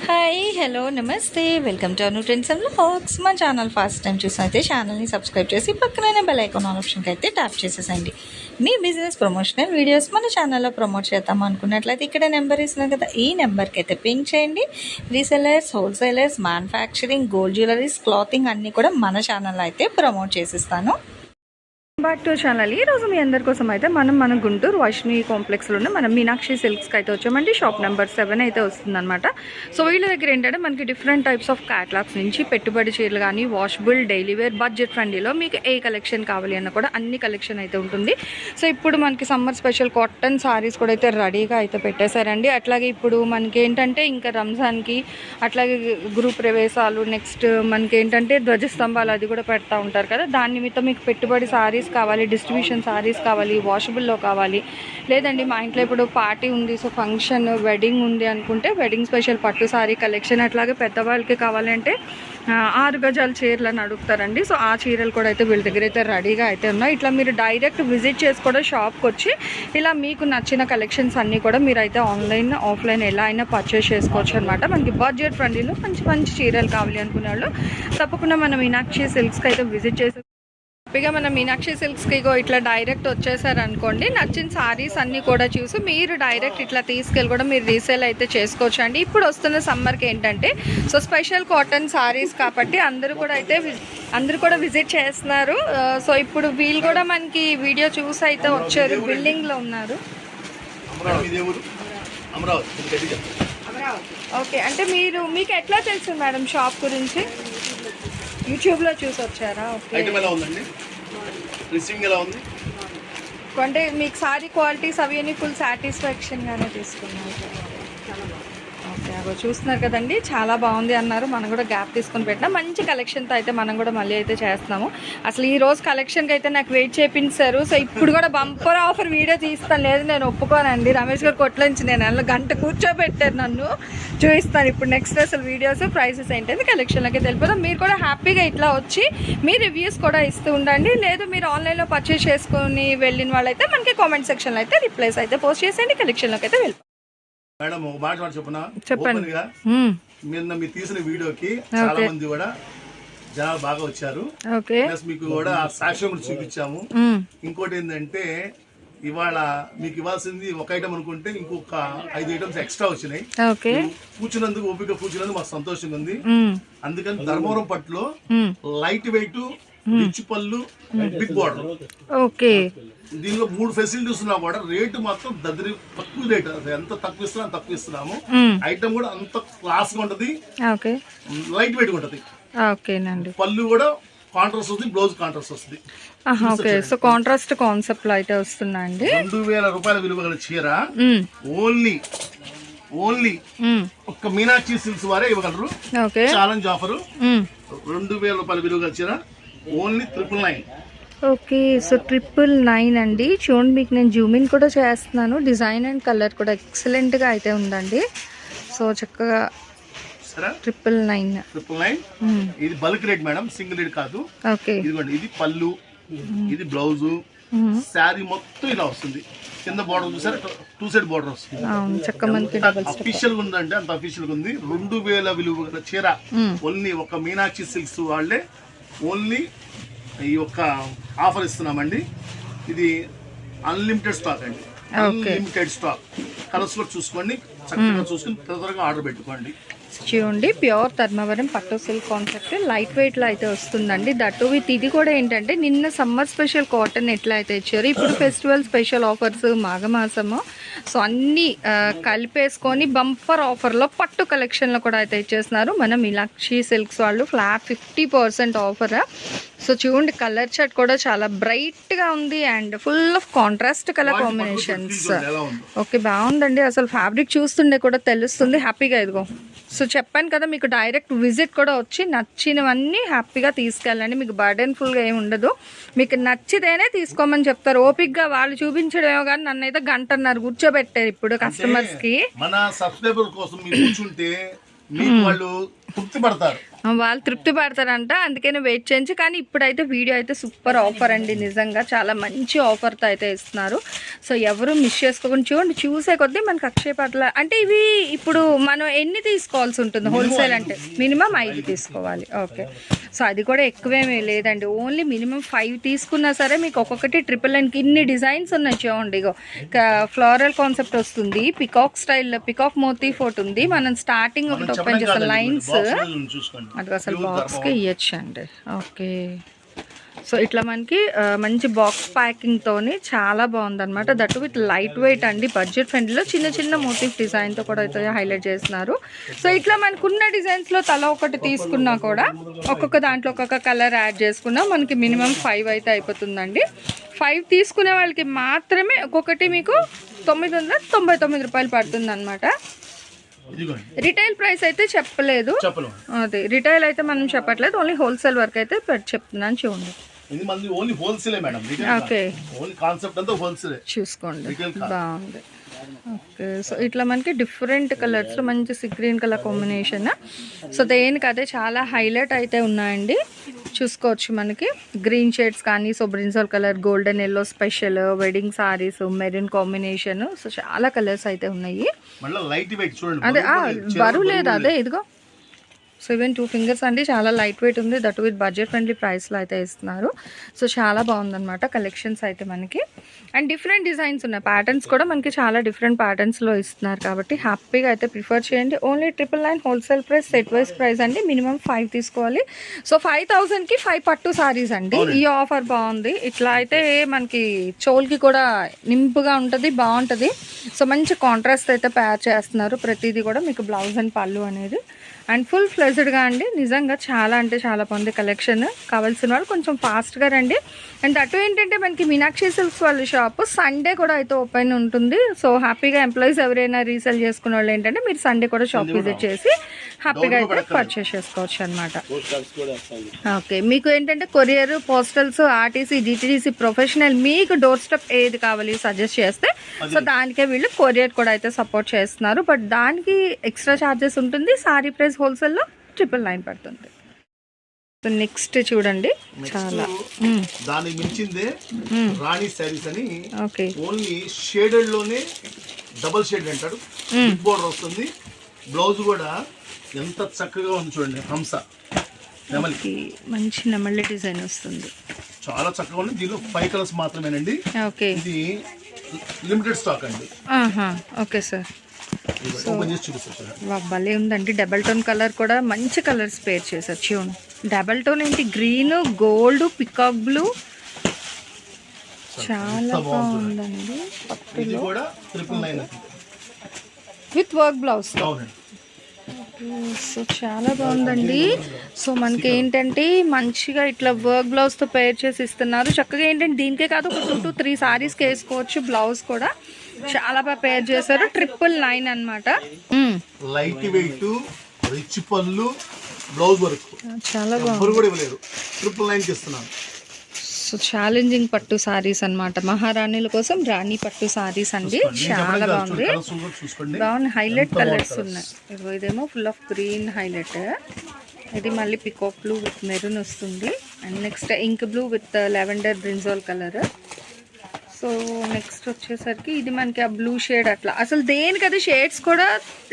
Hi hello నమస్తే welcome to Anu trends and vlogs. మా channel first time చూసినైతే ఛానల్ని subscribe చేసి పక్కనే బెల్ ఐకాన్ ఆప్షన్కి అయితే ట్యాప్ చేసేసండి. మీ బిజినెస్ ప్రమోషనల్ వీడియోస్ మన ఛానల్లో ప్రమోట్ చేద్దాం అనుకున్నట్లయితే ఇక్కడ నెంబర్ ఇస్తున్నాం కదా, ఈ నెంబర్కి అయితే పింక్ చేయండి. Resellers, wholesalers, manufacturing, gold jewelleries, clothing అన్నీ కూడా మన ఛానల్లో అయితే ప్రమోట్ చేసిస్తాను. Back to channel. ఈ రోజు మీ అందరి కోసం అయితే మన గుంటూరు వైష్ణవి కాంప్లెక్స్లో ఉన్న మనం మీనాక్షి సిల్క్స్కి అయితే వచ్చామండి. షాప్ నెంబర్ 7 అయితే వస్తుందన్నమాట. సో వీళ్ళ దగ్గర ఏంటంటే మనకి డిఫరెంట్ టైప్స్ ఆఫ్ క్యాటలాగ్స్ నుంచి పెట్టుబడి చీరలు కానీ, వాషబుల్, డైలీ వేర్, బడ్జెట్ ఫ్రెండ్లీలో మీకు ఏ కలెక్షన్ కావాలి అన్న కూడా అన్ని కలెక్షన్ అయితే ఉంటుంది. సో ఇప్పుడు మనకి సమ్మర్ స్పెషల్ కాటన్ సారీస్ కూడా అయితే రెడీగా అయితే పెట్టేశారండి. అట్లాగే ఇప్పుడు మనకి ఏంటంటే ఇంకా రంజాన్కి, అట్లాగే గృహ ప్రవేశాలు, నెక్స్ట్ మనకి ఏంటంటే ధ్వజస్తంభాలు అది కూడా పెడతా ఉంటారు కదా, దాని నిమిత్తం మీకు పెట్టుబడి సారీస్ కావాలి, డిస్ట్రిబ్యూషన్ సారీస్ కావాలి, వాషబుల్లో కావాలి, లేదండి మా ఇంట్లో ఇప్పుడు పార్టీ ఉంది, సో ఫంక్షన్ వెడ్డింగ్ ఉంది అనుకుంటే వెడ్డింగ్ స్పెషల్ పట్టు సారీ కలెక్షన్, అట్లాగే పెద్దవాళ్ళకి కావాలంటే 6 గజాల చీరలను అడుగుతారండి. సో ఆ చీరలు కూడా అయితే వీళ్ళ దగ్గర అయితే రెడీగా అయితే ఉన్నాయి. ఇట్లా మీరు డైరెక్ట్ విజిట్ చేసి కూడా షాప్కి వచ్చి ఇలా మీకు నచ్చిన కలెక్షన్స్ అన్నీ కూడా మీరు అయితే ఆన్లైన్, ఆఫ్లైన్ ఎలా అయినా పర్చేస్ చేసుకోవచ్చు అనమాట. మనకి బడ్జెట్ ఫ్రెండ్లీలో మంచి మంచి చీరలు కావాలి అనుకునే వాళ్ళు తప్పకుండా మనం మీనాక్షి సిల్క్స్కి అయితే విజిట్ చేసి హ్యాపీగా మనం మీనాక్షి సిల్క్స్కి ఇట్లా డైరెక్ట్ వచ్చేసారనుకోండి, నచ్చిన సారీస్ అన్నీ కూడా చూసి మీరు డైరెక్ట్ ఇట్లా తీసుకెళ్ళి కూడా మీరు రీసేల్ అయితే చేసుకోవచ్చు అండి. ఇప్పుడు వస్తున్న సమ్మర్కి ఏంటంటే సో స్పెషల్ కాటన్ సారీస్ కాబట్టి అందరూ కూడా విజిట్ చేస్తున్నారు. సో ఇప్పుడు వీళ్ళు కూడా మనకి వీడియో చూసి అయితే వచ్చారు, బిల్డింగ్లో ఉన్నారు. ఓకే, అంటే మీకు ఎట్లా తెలుసు మేడం షాప్ గురించి? యూట్యూబ్లో చూసి వచ్చారా? ఓకే, అంటే మీకు సారీ క్వాలిటీస్ అవి అన్నీ ఫుల్ సాటిస్ఫాక్షన్గానే తీసుకున్నారు. ఓకే, అవి చూస్తున్నారు కదండి, చాలా బాగుంది అన్నారు. మనం కూడా గ్యాప్ తీసుకొని పెట్టినా మంచి కలెక్షన్తో అయితే మనం కూడా మళ్ళీ అయితే చేస్తున్నాము. అసలు ఈ రోజు కలెక్షన్కి అయితే నాకు వెయిట్ చేయించారు. సో ఇప్పుడు కూడా బంపర్ ఆఫర్ వీడియో తీస్తాను, లేదు నేను ఒప్పుకోనండి. రమేష్ గారు కొట్లోంచి నేను గంట కూర్చోబెట్టారు, నన్ను చూపిస్తాను ఇప్పుడు నెక్స్ట్ అసలు వీడియోస్ ప్రైసెస్ ఏంటంటే కలెక్షన్లకి తెలిపోతాం. మీరు కూడా హ్యాపీగా ఇట్లా వచ్చి మీ రివ్యూస్ కూడా ఇస్తూ ఉండండి. లేదు మీరు ఆన్లైన్లో పర్చేస్ చేసుకుని వెళ్ళిన వాళ్ళైతే మనకి కామెంట్ సెక్షన్లో అయితే రిప్లైస్ అయితే పోస్ట్ చేసేయండి, కలెక్షన్లోకి అయితే వెళ్ళిపోతాం. మేడం ఒక మాట చెప్పండి. మీరు తీసిన వీడియోకి చాలా మంది కూడా జనాలు బాగా వచ్చారు. ప్లస్ మీకు కూడా సాక్ష్యం కూడా చూపించాము. ఇంకోటి ఏంటంటే ఇవాళ మీకు ఇవ్వాల్సింది ఒక ఐటమ్ అనుకుంటే ఇంకొక 5 ఐటమ్స్ ఎక్స్ట్రా వచ్చినాయి. కూర్చున్నందుకు ఓపిక కూర్చున్నందుకు మాకు సంతోషంగా ఉంది. అందుకని ధర్మవరం పట్టులో లైట్ వెయిట్, రిచ్ పళ్ళు, బిగ్ బార్డర్. దీనిలో 3 ఫెసిలిటీస్ ఉన్నా కూడా రేటు మాత్రం తక్కువ రేట్. ఎంత తక్కువ ఇస్తున్నా తక్కువ ఇస్తున్నాము. ఐటమ్ కూడా అంత క్లాస్ గా ఉంటది, లైట్ వెయిట్ ఉంటది. పళ్ళు కూడా కాంట్రాస్ట్ వస్తుంది, బ్లౌజ్ కాంట్రాస్ట్ వస్తుంది. సో కాంట్రాస్ట్ కాన్సెప్ట్ లో అయితే వస్తుందండి. 2000 రూపాయల విలువ గల చీర ఓన్లీ ఒక్క మీనాక్షి సిల్క్స్ వారే ఇవ్వగలరు. ఛాలెంజ్ ఆఫర్ 2000 రూపాయల విలువ గల చీర ఓన్లీ 999. ఓకే, సో 999 అండి. చూడండి, మీకు నేను జూమిన్ కూడా చేస్తున్నాను. డిజైన్ అండ్ కలర్ కూడా ఎక్సలెంట్గా అయితే ఉందండి. సో చక్కగా 999. ఇది bulk rate madam, single rate కాదు. ఇదిగోండి, ఇది పళ్ళు, ఇది బ్లౌజ్, శారీ మొత్తం ఇలా వస్తుంది. కింద బార్డర్ చూసారా, 2 సైడ్ బార్డర్ వస్తుంది. అఫీషియల్ ఉందంటే అంత అఫీషియల్ ఉంది. 2000 విలువ గల చీర ఓన్లీ ఒక మీనాక్షి సిల్క్స్ వాళ్ళే ఓన్లీ ఈ యొక్క ఆఫర్ ఇస్తున్నామండి. ఇది అన్లిమిటెడ్ స్టాక్ అండి, అన్లిమిటెడ్ స్టాక్. కలర్స్ కూడా చూసుకోండి, చక్కగా చూసుకుని త్వరగా ఆర్డర్ పెట్టుకోండి. చూడండి, ప్యూర్ ధర్మవరం పట్టు సిల్క్ కాన్సెప్ట్ లైట్ వెయిట్ లో అయితే వస్తుందండి. దట్టు విత్ ఇది కూడా ఏంటంటే నిన్న సమ్మర్ స్పెషల్ కాటన్ ఎట్లా అయితే ఇచ్చారు, ఇప్పుడు ఫెస్టివల్ స్పెషల్ ఆఫర్స్ మాఘమాసము, సో అన్నీ కలిపేసుకొని బంపర్ ఆఫర్లో పట్టు కలెక్షన్లో కూడా అయితే ఇచ్చేస్తున్నారు మన మీనాక్షి సిల్క్స్ వాళ్ళు. Flat 50% offer. సో చూడండి, కలర్ చార్ట్ కూడా చాలా బ్రైట్గా ఉంది and full of contrast colour combinations. Okay, బాగుందండి. అసలు ఫ్యాబ్రిక్ చూస్తుండే కూడా తెలుస్తుంది హ్యాపీగా. ఇదిగో, సో చెప్పాను కదా, మీకు డైరెక్ట్ విజిట్ కూడా వచ్చి నచ్చినవన్నీ హ్యాపీగా తీసుకెళ్ళండి. మీకు బర్డెన్ఫుల్గా ఏమి ఉండదు. మీకు నచ్చితేనే తీసుకోమని చెప్తారు. ఓపిక్గా వాళ్ళు చూపించడమేమో కానీ నన్ను అయితే గంటన్నర కూర్చోబెట్టారు ఇప్పుడు కస్టమర్స్ కి. మన సబ్స్క్రైబర్ కోసం కూర్చుంటే మీకు వాళ్ళు తృప్తి పడతారు. వాళ్ళు తృప్తి పడతారంట, అందుకనే వెయిట్ చేయించి. కానీ ఇప్పుడైతే వీడియో అయితే సూపర్ ఆఫర్ అండి, నిజంగా చాలా మంచి ఆఫర్తో అయితే ఇస్తున్నారు. సో ఎవరు మిస్ చేసుకోకుండా చూడండి. చూసే కొద్దీ మనకి అక్షయ పాత్రల అంటే ఇవి ఇప్పుడు మనం ఎన్ని తీసుకోవాల్సి ఉంటుంది హోల్సేల్ అంటే? మినిమం 5 తీసుకోవాలి. ఓకే, సో అది కూడా ఎక్కువేమీ లేదండి, ఓన్లీ మినిమం 5 తీసుకున్నా సరే మీకు ఒక్కొక్కటి 999కి ఇన్ని డిజైన్స్ ఉన్నాయి చూడండి. ఇగో ఫ్లోరల్ కాన్సెప్ట్ వస్తుంది, పికాక్ స్టైల్, పికాక్ మోతీఫ్ ఒకటి ఉంది. మనం స్టార్టింగ్ ఒకటి ఓపెన్ చేస్తాం లైన్స్, అది అసలు బాక్స్కి ఇవ్వచ్చండి. ఓకే, సో ఇట్లా మనకి మంచి బాక్స్ ప్యాకింగ్తోని చాలా బాగుందన్నమాట. దట్ విత్ లైట్ వెయిట్ అండి, బడ్జెట్ ఫ్రెండ్లీలో చిన్న చిన్న మోటివ్ డిజైన్తో కూడా అయితే హైలైట్ చేస్తున్నారు. సో ఇట్లా మనకున్న డిజైన్స్లో తల ఒకటి తీసుకున్నా కూడా ఒక్కొక్క దాంట్లో ఒక్కొక్క కలర్ యాడ్ చేసుకున్నా మనకి మినిమం 5 అయితే అయిపోతుందండి. 5 తీసుకునే వాళ్ళకి మాత్రమే ఒక్కొక్కటి మీకు 999 రూపాయలు పడుతుంది అనమాట. రిటైల్ ప్రైస్ అయితే చెప్పలేదు, అదే రిటైల్ అయితే మనం చెప్పట్లేదు, ఓన్లీ హోల్సేల్ వరకు అయితే చెప్తున్నాను. చూడండి, ఓకే చూసుకోండి, బాగుంది. ఓకే, సో ఇట్లా మనకి డిఫరెంట్ కలర్స్లో మంచి sea green colour combination. So దేనికి అదే చాలా హైలైట్ అయితే ఉన్నాయండి, చూసుకోవచ్చు. మనకి గ్రీన్ షేడ్స్ కానీ, so brinjal colour, golden yellow special, wedding saris, maroon combination. So చాలా కలర్స్ అయితే ఉన్నాయి. అదే బరువు లేదు, అదే ఇదిగో. సో ఈవెన్ 2 ఫింగర్స్ అండి, చాలా లైట్ వెయిట్ ఉంది. దట్ విత్ బడ్జెట్ ఫ్రెండ్లీ ప్రైస్లో అయితే ఇస్తున్నారు. సో చాలా బాగుందన్నమాట కలెక్షన్స్ అయితే మనకి. అండ్ డిఫరెంట్ డిజైన్స్ ఉన్నాయి, ప్యాటర్న్స్ కూడా మనకి చాలా డిఫరెంట్ ప్యాటర్న్స్లో ఇస్తున్నారు. కాబట్టి హ్యాపీగా అయితే ప్రిఫర్ చేయండి. Only 999 wholesale price, set wise price అండి. మినిమం 5 తీసుకోవాలి. సో 5000కి 5 పట్టు సారీస్ అండి. ఈ ఆఫర్ బాగుంది. ఇట్లా అయితే మనకి చోల్కి కూడా నింపుగా ఉంటుంది, బాగుంటుంది. సో మంచి కాంట్రాస్ట్ అయితే తయారు చేస్తున్నారు. ప్రతిదీ కూడా మీకు బ్లౌజ్ అండ్ పళ్ళు అనేది. అండ్ ఫుల్ ఫ్లెజ్డ్గా అండి, నిజంగా చాలా అంటే చాలా బాగుంది కలెక్షన్. కావాల్సిన వాళ్ళు కొంచెం ఫాస్ట్గా రండి. అండ్ అటు ఏంటంటే మనకి మీనాక్షి సిల్క్స్ వాళ్ళ షాప్ సండే కూడా అయితే ఓపెన్ ఉంటుంది. సో హ్యాపీగా ఎంప్లాయీస్ ఎవరైనా రీసేల్ చేసుకునే వాళ్ళు ఏంటంటే మీరు సండే కూడా షాప్ విజిట్ చేసి హ్యాపీగా అయితే పర్చేస్ చేసుకోవచ్చు అనమాట. ఓకే, మీకు ఏంటంటే కొరియర్, పోస్టల్స్, ఆర్టీసీ, డిటిడిసి, ప్రొఫెషనల్ మీకు డోర్ స్టెప్ ఏది కావాలి సజెస్ట్ చేస్తే సో దానికే వీళ్ళు కొరియర్ కూడా అయితే సపోర్ట్ చేస్తున్నారు. బట్ దానికి ఎక్స్ట్రా ఛార్జెస్ ఉంటుంది. సారీ ప్రైస్ హోల్సేల్లో 999 పడుతుంది. సో నెక్స్ట్ చూడండి, చాలా దానికి మించిందే రాణి సారీస్ అని. ఓకే, ఓన్లీ షేడెడ్ లోనే డబుల్ షేడ్ అంటాడు, బోర్డర్ వస్తుంది. బ్లౌజ్ కూడా ఎంత చక్కగా ఉంది చూడండి, హంస నెమలి, మంచి నెమలి డిజైన్ వస్తుంది, చాలా చక్కగా ఉంది. దీనిలో 5 కలర్స్ మాత్రమేనండి. ఓకే, ఇది లిమిటెడ్ స్టాక్ అండి. ఓకే సార్, భలే ఉందండి. డబల్ టోన్ కలర్ కూడా మంచి కలర్స్ పేర్ చేశారు. చూడండి, డబల్ టోన్ ఏంటి, గ్రీన్, గోల్డ్, పికాక్ బ్లూ, చాలా బాగుందండి. With work blouse. సో చాలా బాగుందండి. సో మనకి ఏంటంటే మంచిగా ఇట్లా వర్క్ బ్లౌజ్తో పేర్ చేసి ఇస్తున్నారు. చక్కగా ఏంటంటే దీనికే కాదు, ఒక 2 to 3 సారీస్కి వేసుకోవచ్చు. బ్లౌజ్ కూడా చాలా బాగా పేర్ చేశారు. 999 అనమాట. లైట్ వెయిట్, రిచ్ పళ్ళు, బ్లౌజ్ వర్క్ చాలా బాగుంది. 999 ఇస్తున్నాను. సో ఛాలెంజింగ్ పట్టు సారీస్ అనమాట, మహారాణుల కోసం రాణి పట్టు సారీస్ అండి. చాలా బాగుంది, బాగుంది. హైలైట్ కలర్స్ ఉన్నాయి. ఇదేమో ఫుల్ ఆఫ్ గ్రీన్ హైలైట్, ఇది మళ్ళీ పికాక్ బ్లూ విత్ మెరూన్ వస్తుంది. And next ink blue with lavender brinjal colour. So next వచ్చేసరికి ఇది మనకి ఆ బ్లూ షేడ్ అట్లా, అసలు దేనికి అది షేడ్స్ కూడా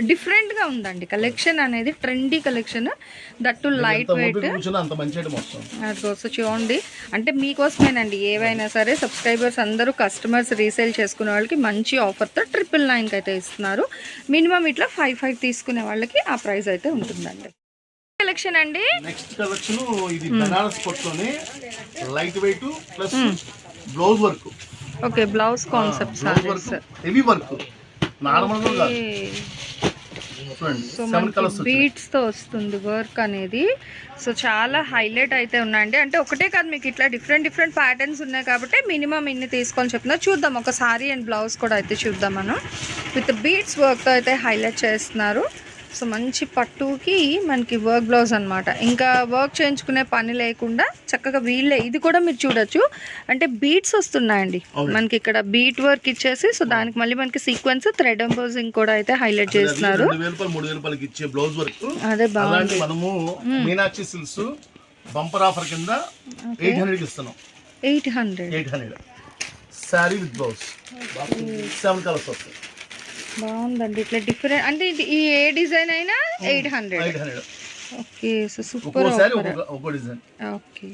డిఫరెంట్గా ఉందండి. కలెక్షన్ అనేది trendy collection, that light weight. అదికోసం చూడండి, అంటే మీకోసమేనండి. ఏవైనా సరే సబ్స్క్రైబర్స్ అందరూ కస్టమర్స్ రీసేల్ చేసుకునే వాళ్ళకి మంచి ఆఫర్తో 999 అయితే ఇస్తున్నారు. మినిమం ఇట్లా 5 తీసుకునే వాళ్ళకి ఆ ప్రైస్ అయితే ఉంటుందండి. కలెక్షన్ అండి, నెక్స్ట్ కలెక్షన్ ఇది బనారస్ పట్టులోనే light weight plus blouse work. Okay, blouse concept sarees, heavy work, normal గా సో మనకి బీట్స్ తో వస్తుంది వర్క్ అనేది. సో చాలా హైలైట్ అయితే ఉన్నాయండి. అంటే ఒకటే కాదు, మీకు ఇట్లా డిఫరెంట్ ప్యాటర్న్స్ ఉన్నాయి కాబట్టి మినిమం ఇన్ని తీసుకోవాలని చెప్తున్నారు. చూద్దాం, ఒక సారీ అండ్ బ్లౌజ్ కూడా అయితే చూద్దాం మనం. విత్ బీట్స్ వర్క్తో అయితే హైలైట్ చేస్తున్నారు. సో మంచి పట్టుకి మనకి వర్క్ బ్లౌజ్ అనమాట. ఇంకా వర్క్ చేయించుకునే పని లేకుండా చక్కగా వీళ్ళే, ఇది కూడా మీరు చూడొచ్చు, అంటే బీట్స్ వస్తున్నాయండి మనకి ఇక్కడ, బీట్ వర్క్ ఇచ్చేసి, సో దానికి మళ్ళీ మనకి సీక్వెన్స్ థ్రెడ్ ఎంబోజింగ్ కూడా అయితే హైలైట్ చేస్తున్నారు. అదే బాగుంది. మనము మీనాక్షి సిల్క్స్ బంపర్ ఆఫర్ కింద 800 ఇస్తున్నాం. 800 సారీ విత్ బ్లౌజ్ 7 కలర్స్ వస్తాయి. బాగుందండి ఇట్లా డిఫరెంట్, అంటే ఈ ఏ డిజైన్ అయినా 800. Okay, so super. ఒక్కో డిజైన్. ఓకే,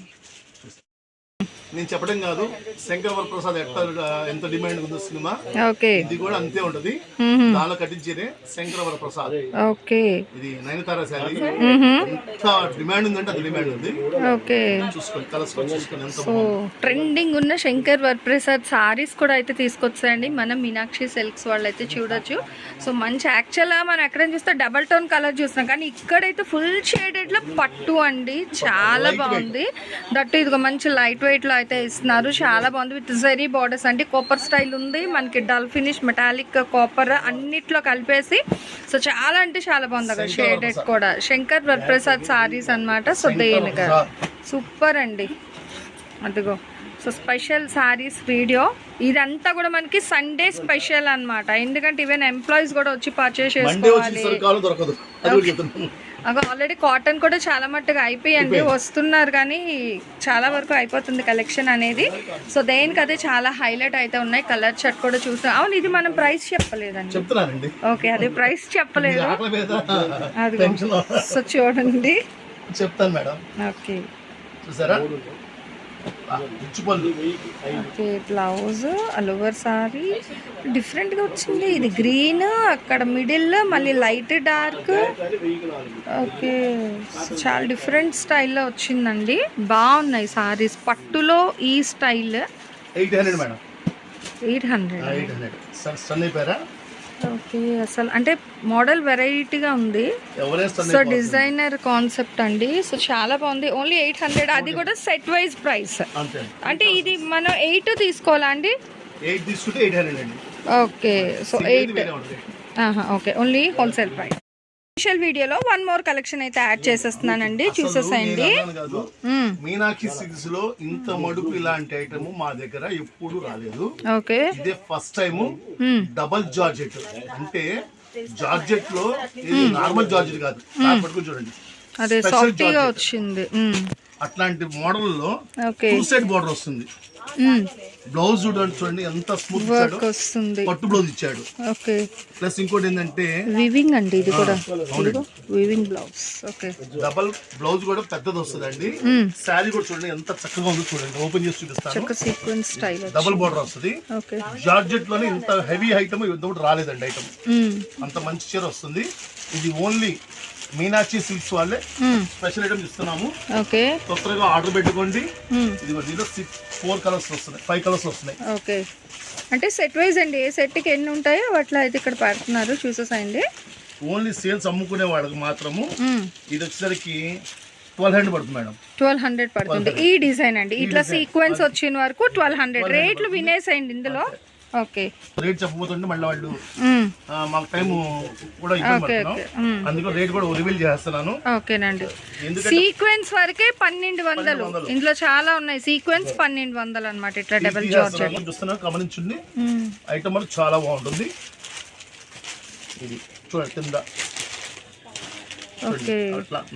నేను చెప్పడం కాదు, శంకర్ వరప్రసాద్ ఎంత డిమాండ్ ఉందో సినిమా, ఇది కూడా అంతే ఉంటది. దానిలో కట్టించేదే శంకర్ వరప్రసాద్. ఓకే, ఇది నయనతార శారీ. ఎంత డిమాండ్ ఉందంటే అది డిమాండ్ ఉంది. ఓకే, చూసుకోండి కలర్స్ చూసుకోండి ఎంత సో ట్రెండింగ్ ఉన్న శంకర్ వరప్రసాద్ సారీస్ కూడా అయితే తీసుకొచ్చాయండి మనం మీనాక్షి సిల్క్స్ వాళ్ళు అయితే చూడొచ్చు. సో మంచి, యాక్చువల్గా మనం ఎక్కడైనా చూస్తే డబల్ టోన్ కలర్ చూస్తున్నాం, కానీ ఇక్కడైతే ఫుల్ షేడెడ్ లో పట్టు అండి, చాలా బాగుంది. దట్టు ఇదిగో మంచి లైట్ వెయిట్ లో అయితే ఇస్తున్నారు, చాలా బాగుంది. విత్ జరీ బార్డర్స్ అంటే కాపర్ స్టైల్ ఉంది మనకి, డల్ ఫినిష్ మెటాలిక్ కాపర్ అన్నిట్లో కలిపేసి, సో చాలా అంటే చాలా బాగుంది అక్కడ షేడెడ్ కూడా. శంకర్ వరప్రసాద్ సారీస్ అన్నమాట. సో దేనిగా సూపర్ అండి, అదిగో. సో స్పెషల్ సారీస్ వీడియో ఇదంతా కూడా మనకి సండే స్పెషల్ అన్నమాట, ఎందుకంటే ఈవెన్ ఎంప్లాయీస్ కూడా వచ్చి పర్చేస్ చేసుకోవాలి. అగో ఆల్రెడీ కాటన్ కూడా చాలా మట్టుగా అయిపోయండి, వస్తున్నారు కానీ చాలా వరకు అయిపోతుంది కలెక్షన్ అనేది. సో దేనికి అదే చాలా హైలైట్ అయితే ఉన్నాయి. కలర్ షర్ట్ కూడా చూసాం. అవును, ఇది మనం ప్రైస్ చెప్పలేదండి. ఓకే, అదే ప్రైస్ చెప్పలేదు. అది సో చూడండి, చెప్తాను మేడం. ఓకే, చూసారా, ఓకే. బ్లౌజ్ అలోవర్ సారీ డిఫరెంట్ గా వచ్చింది. ఇది గ్రీన్, అక్కడ మిడిల్ మళ్ళీ లైట్ డార్క్. ఓకే, చాలా డిఫరెంట్ స్టైల్లో వచ్చిందండి, బాగున్నాయి సారీస్. పట్టులో ఈ స్టైల్ 800 మేడం. 800. ఓకే, అసలు అంటే మోడల్ వెరైటీగా ఉంది. సో డిజైనర్ కాన్సెప్ట్ అండి, సో చాలా బాగుంది. ఓన్లీ 800, అది కూడా సెట్ వైజ్ ప్రైస్. అంటే ఇది మనం 8 తీసుకోవాలా అండి? 8 తీసుకుంటే 800 అండి. Okay, so 8. Okay, only wholesale price. Special వీడియోలో వన్ మోర్ కలెక్షన్ అయితే యాడ్ చేసేస్తున్నానండి, చూసేసేయండి. మీనాక్షి సిల్క్స్ లో ఇంత మడుపు ఇలాంటి ఐటమ్ మా దగ్గర ఎప్పుడు రాలేదు. ఓకే, ఇదే ఫస్ట్ టైం. డబల్ జార్జెట్ అంటే జార్జెట్ లో నార్మల్ జార్జెట్ కాదు, చూడండి అదే సాఫ్ట్గా వచ్చింది. అట్లాంటి మోడల్ లో 2 సైడ్ బోర్డర్ వస్తుంది. బ్లౌజ్ చూడండి ఎంత స్మూత్ వర్క్ వస్తుంది, పట్టు బ్లౌజ్ ఇచ్చాడు. ఓకే, ప్లస్ ఇంకోటి ఏంటంటే వీవింగ్ అండి, ఇది కూడా weaving blouse. Okay, double blouse కూడా పెద్దది వస్తుందండి. శారీ కూడా చూడండి ఎంత చక్కగా ఉందో చూడండి, ఓపెన్ చేసి చూపిస్తాను. సీక్వెన్స్ స్టైల్ డబల్ బోర్డర్ వస్తుంది. జార్జెట్ లోనే ఇంత హెవీ ఐటమ్ ఇంతకుముందు రాలేదండి. ఐటమ్ అంత మంచి చీర వస్తుంది. ఇది ఓన్లీ మీనాక్షి సిల్క్స్ వాళ్ళే స్పెషల్ ఐటమ్ ఇస్తున్నాము. ఓకే, తొందరగా ఆర్డర్ పెట్టుకోండి. దీనిలో 4 కలర్స్ వస్తున్నాయి, 5 కలర్స్ వస్తున్నాయి. ఓకే, అంటే సెట్ వైజ్ అండి, ఏ సెట్ కి ఎన్ని ఉంటాయో అట్లా అయితే ఇక్కడ పెడుతున్నారు, చూసేసాయండి. ఓన్లీ సేల్స్ అమ్ముకునే వాళ్ళకి మాత్రము ఇది వచ్చేసరికి 1200 పడుతుంది మేడం. 1200 పడుతుంది ఈ డిజైన్ అండి. ఇట్లా సీక్వెన్స్ వచ్చిన వరకు 1200. రేట్లు వినేసేయండి ఇందులో. ఓకే, రేట్ చెప్పబోతుంటే మళ్ళీ వాళ్ళు మాకు టైం కూడా అందులో రేట్ కూడా రివీల్ చేస్తున్నాను. ఓకేనండి, సీక్వెన్స్ వరకే 1200. ఇందులో చాలా ఉన్నాయి సీక్వెన్స్ 1200 అన్నమాట. ఇట్లా డబుల్ జార్జెట్ చూస్తున్నా, గమనించండి. ఐటమ్ చాలా బాగుంటుంది. ఇది చూడండి కింద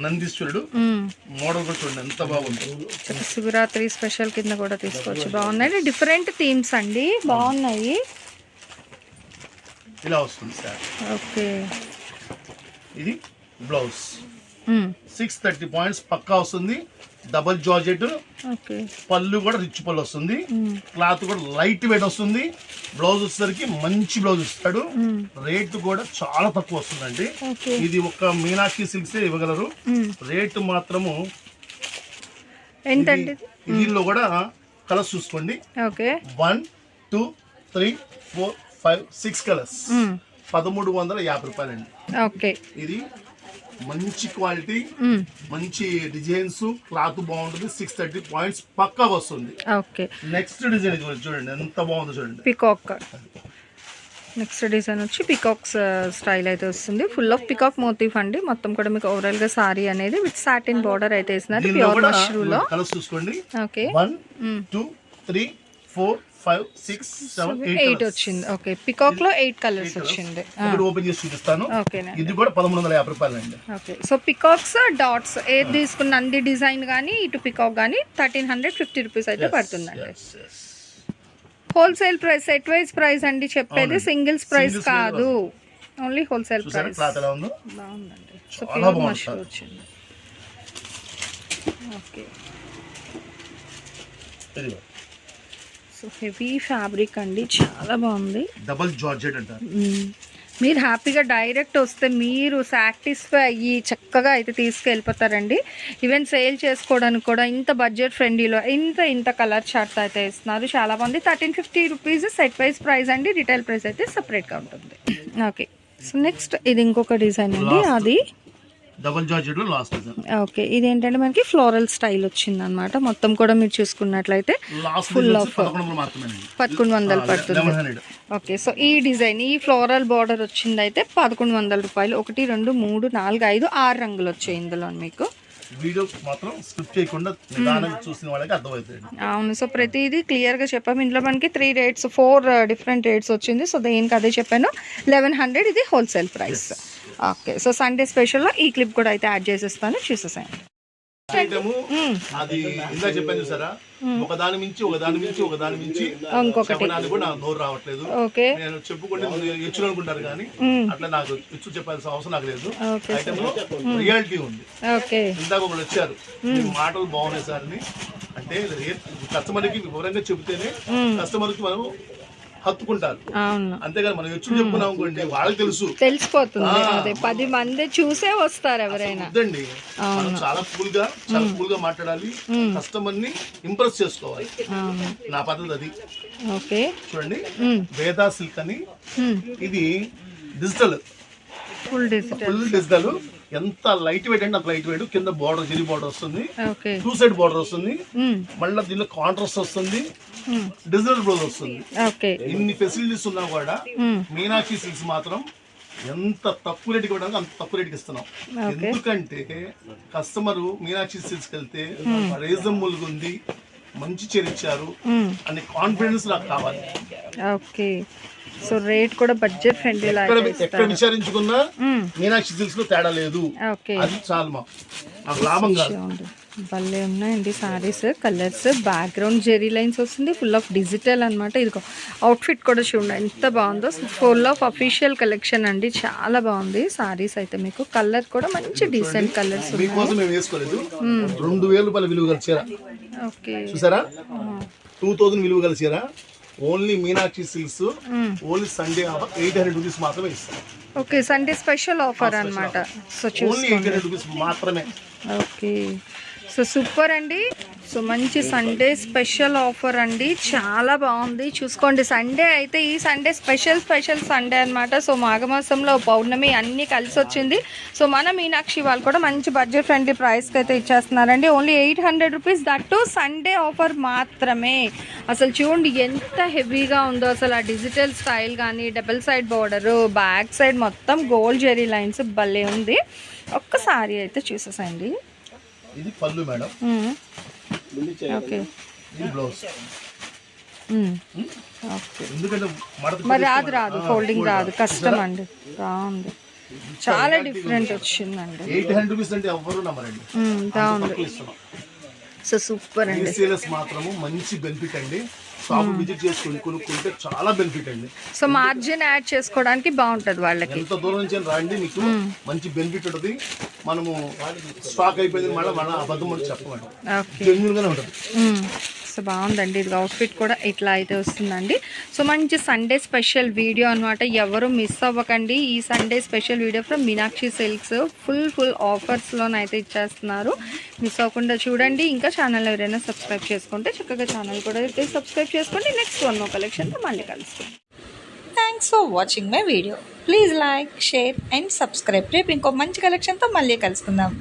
నందీశ్వరుడు మోడల్ కూడా చూడండి ఎంత బాగుంది. శివరాత్రి స్పెషల్ కింద కూడా తీసుకోవచ్చు. బాగున్నాయి, డిఫరెంట్ థీమ్స్ అండి, బాగున్నాయి. ఇలా వస్తుంది సార్. ఓకే, ఇది బ్లౌజ్ 630 పాయింట్స్ పక్కా వస్తుంది. డబల్ జార్జెట్, పళ్ళు కూడా రిచ్ పళ్ళు వస్తుంది. క్లాత్ కూడా లైట్ వెయిట్ వస్తుంది. బ్లౌజ్ వచ్చేసరికి మంచి బ్లౌజ్ ఇస్తాడు. రేట్ కూడా చాలా తక్కువ వస్తుందండి. ఇది ఒక మీనాక్షి సిల్క్స్ ఇవ్వగలరు. రేట్ మాత్రము దీనిలో కూడా కలర్స్ చూసుకోండి. 1 2 3 4 5 6 కలర్స్ 1350 రూపాయలండి. ఇది మంచి క్వాలిటీ, మంచి డిజైన్స్, క్లాత్ బాగుంటుంది. 630 పాయింట్స్ పక్కా వస్తుంది. నెక్స్ట్ డిజైన్ చూడండి ఎంత బాగుందో చూడండి. పికాక్ నెక్స్ట్ డిజైన్ వచ్చి పికాక్స్ స్టైల్ అయితే వస్తుంది. ఫుల్ ఆఫ్ పికాక్ మోటిఫ్ అండి. మొత్తం కూడా మీకు ఓవరాల్ గా సారీ అనేది విత్ సాటిన్ బార్డర్ అయితే వేసినారు ప్యూర్ మష్రూ లో. చూసుకోండి. ఓకే 1 2 3 4 5 6 7 8 వచ్చింది. ఓకే పికాక్ లో 8 కలర్స్ వచ్చింది. ఇప్పుడు ఓపెన్ చేసి చూపిస్తాను. ఓకేనా. ఇది కూడా 1350 రూపాయలు అండి. ఓకే సో పికాక్స్ డాట్స్ ఏది తీసుకున్న నంది డిజైన్ గానీ ఇటు పికాక్ గానీ 1350 రూపీస్ అయితే పడుతుందండి. Wholesale price, set wise price అండి చెప్పేది, సింగిల్స్ ప్రైస్ కాదు, ఓన్లీ హోల్సేల్ ప్రైస్. బాగుందండి. సో ప్యూర్ మష్రూ వచ్చింది. ఓకే సో హెవీ ఫ్యాబ్రిక్ అండి, చాలా బాగుంది. డబుల్ జార్జెట్ అంటారు. మీరు హ్యాపీగా డైరెక్ట్ వస్తే మీరు సాటిస్ఫై అయ్యి చక్కగా అయితే తీసుకెళ్ళిపోతారండి. ఈవెన్ సేల్ చేసుకోవడానికి కూడా ఇంత బడ్జెట్ ఫ్రెండ్లీలో ఇంత కలర్ చార్ట్ అయితే ఇస్తున్నారు. చాలా బాగుంది. 1350 రూపీస్ సెట్ వైజ్ ప్రైస్ అండి. రిటైల్ ప్రైస్ అయితే సపరేట్గా ఉంటుంది. ఓకే సో నెక్స్ట్ ఇది ఇంకొక డిజైన్ అండి, అది డబుల్ జార్జెట్ లో లాస్ట్ డిజైన్. ఓకే ఇది ఏంటంటే మనకి ఫ్లోరల్ స్టైల్ వచ్చింది అనమాట. మొత్తం కూడా మీరు చూసుకున్నట్లయితే ఫుల్ ఆఫ్ 1100 పడుతుంది. ఓకే సో ఈ డిజైన్ ఈ ఫ్లోరల్ బార్డర్ వచ్చింది అయితే 1100 రూపాయలు. 1 2 3 4 5 6 రంగులు వచ్చాయి ఇందులో మీకు. వీడియో మాత్రం స్కిప్ చేయకుండా నిదానంగా చూసిన వాళ్ళకి అర్థమవుతుంది. అవును సో ప్రతిదీ క్లియర్గా చెప్పాము. ఇందులో మనకి 4 డిఫరెంట్ రేట్స్ వచ్చింది. సో దేనికి అదే చెప్పాను 1100 ఇది wholesale price. Okay so Sunday స్పెషల్లో ఈ క్లిప్ కూడా అయితే యాడ్ చేసేస్తాను, చూసేసాను. అది ఇందా చెప్పాను చూసారా, ఒకదాని మించి చెప్పడానికి కూడా నాకు నోరు రావట్లేదు. నేను చెప్పుకుంటే ఎచ్చులు అనుకుంటారు కానీ అట్లా నాకు ఎచ్చు చెప్పాల్సిన అవసరం నాకు లేదు. ఐటమ్ లో రియాలిటీ ఉంది. ఇందాక ఒకళ్ళు వచ్చారు, మాటలు బాగున్నాయి సార్ అని అంటే కస్టమర్ కి వివరంగా చెబితేనే కస్టమర్ కి మనం హత్తుకుంటారు. అంతేగాని మనం ఎచ్చు చెప్పుకున్నాం అనుకోండి వాళ్ళకి తెలిసిపోతుంది. అదే 10 మంది చూసే వస్తారు ఎవరైనా. వద్దండి, మనం చాలా కూల్ గా మాట్లాడాలి, కస్టమర్ ని ఇంప్రెస్ చేసుకోవాలి. నా పద్ధతి అది. ఓకే చూడండి వేదా సిల్క్ అని, ఇది డిజిటల్ ఫుల్ డిజిటల్. ఎంత లైట్ వెయిట్ అంటే అంత లైట్ వెయిట్. కింద బార్డర్ జరీ బార్డర్ వస్తుంది, 2 సైడ్ బార్డర్ వస్తుంది, మళ్ళీ దీనిలో కాంట్రాస్ట్ వస్తుంది, డిజిటల్ బ్లౌజ్ వస్తుంది. ఇన్ని ఫెసిలిటీస్ ఉన్నా కూడా మీనాక్షి సిల్క్స్ మాత్రం ఎంత తక్కువ రేటుకి ఇవ్వడానికి అంత తక్కువ రేటుకి ఇస్తున్నాం. ఎందుకంటే కస్టమర్ మీనాక్షి సిల్క్స్కి వెళ్తే రీజనబుల్ గా ఉంది, మంచి చేరిచ్చారు అనే కాన్ఫిడెన్స్ నాకు కావాలి. ఓకే సో రేట్ కూడా బడ్జెట్ ఫ్రెండ్లీ. ఎక్కడ విచారించుకున్నా మీనాక్షి సిల్క్స్ లో తేడా లేదు. అది చాలు మాకు లాభం కాదు. భలే ఉన్నాయండి saris, colours, background zari lines వస్తుంది, ఫుల్ ఆఫ్ డిజిటల్ అనమాట. ఇది అవుట్ఫిట్ కూడా చూడండి ఎంత బాగుందో, ఫుల్ ఆఫ్ అఫీషియల్ కలెక్షన్ అండి, చాలా బాగుంది సారీస్ అయితే. మీకు కలర్ కూడా మంచి డీసెంట్ కలర్స్. 2000 రూపాయల విలువ గల చీర చూసారా, 2000 విలువ గల చీర only Meenakshi silks only Sunday 800 rupees మాత్రమే ఇస్తాం. ఓకే సండే స్పెషల్ ఆఫర్ అన్నమాట. సో ఓన్లీ 800 రూపీస్ మాత్రమే. ఓకే సో సూపర్ అండి. సో మంచి సండే స్పెషల్ ఆఫర్ అండి, చాలా బాగుంది. చూసుకోండి సండే అయితే ఈ సండే స్పెషల్ సండే అనమాట. సో మాఘమాసంలో పౌర్ణమి అన్నీ కలిసి వచ్చింది. సో మన మీనాక్షి వాళ్ళు కూడా మంచి బడ్జెట్ ఫ్రెండ్లీ ప్రైస్కి అయితే ఇచ్చేస్తున్నారండి. Only 800 rupees, that Sunday offer మాత్రమే. అసలు చూడండి ఎంత హెవీగా ఉందో అసలు. ఆ డిజిటల్ స్టైల్ కానీ, double side border, back side మొత్తం గోల్డ్ జెరీ లైన్స్ భలే ఉంది. ఒక్కసారి అయితే చూసేసండి. ఇది పళ్ళు మేడం. ఓకే ఇది బ్లౌజ్. ఎందుకంటే మరి రాదు ఫోల్డింగ్ రాదు, కష్టం అండి. బాగుంది, చాలా డిఫరెంట్ వచ్చిందండి. 800 రూపీస్ అంటే ఎవరు నమ్మరండి. బాగుంది. సో సూపర్ అండి. సేల్స్ మాత్రము మంచి బెనిఫిట్ అండి. షాప్ విజిట్ చేసుకుని కొనుక్కుంటే చాలా బెనిఫిట్ అండి. సో మార్జిన్ యాడ్ చేసుకోవడానికి బాగుంటది వాళ్ళకి. ఎంత దూరం నుంచి రండి, మీకు మంచి బెనిఫిట్ ఉంటుంది. మనము స్టాక్ అయిపోయింది మళ్ళీ మన అబద్ధం అని చెప్పమండి, జెన్యూన్ గానే ఉంటుంది. సో బాగుందండి. ఇది అవుట్ఫిట్ కూడా ఇట్లా అయితే వస్తుందండి. సో మంచి సండే స్పెషల్ వీడియో అనమాట, ఎవరు మిస్ అవ్వకండి. ఈ Sunday special video from Meenakshi silks full ఆఫర్స్లోనైతే ఇచ్చేస్తున్నారు, మిస్ అవ్వకుండా చూడండి. ఇంకా ఛానల్ ఎవరైనా సబ్స్క్రైబ్ చేసుకుంటే చక్కగా ఛానల్ కూడా అయితే సబ్స్క్రైబ్ చేసుకోండి. నెక్స్ట్ వన్ మోర్ కలెక్షన్తో మళ్ళీ కలుస్తాం. Thanks for watching my video. Please like, share and subscribe. రేపు ఇంకో మంచి కలెక్షన్తో మళ్ళీ కలుసుకుందాం.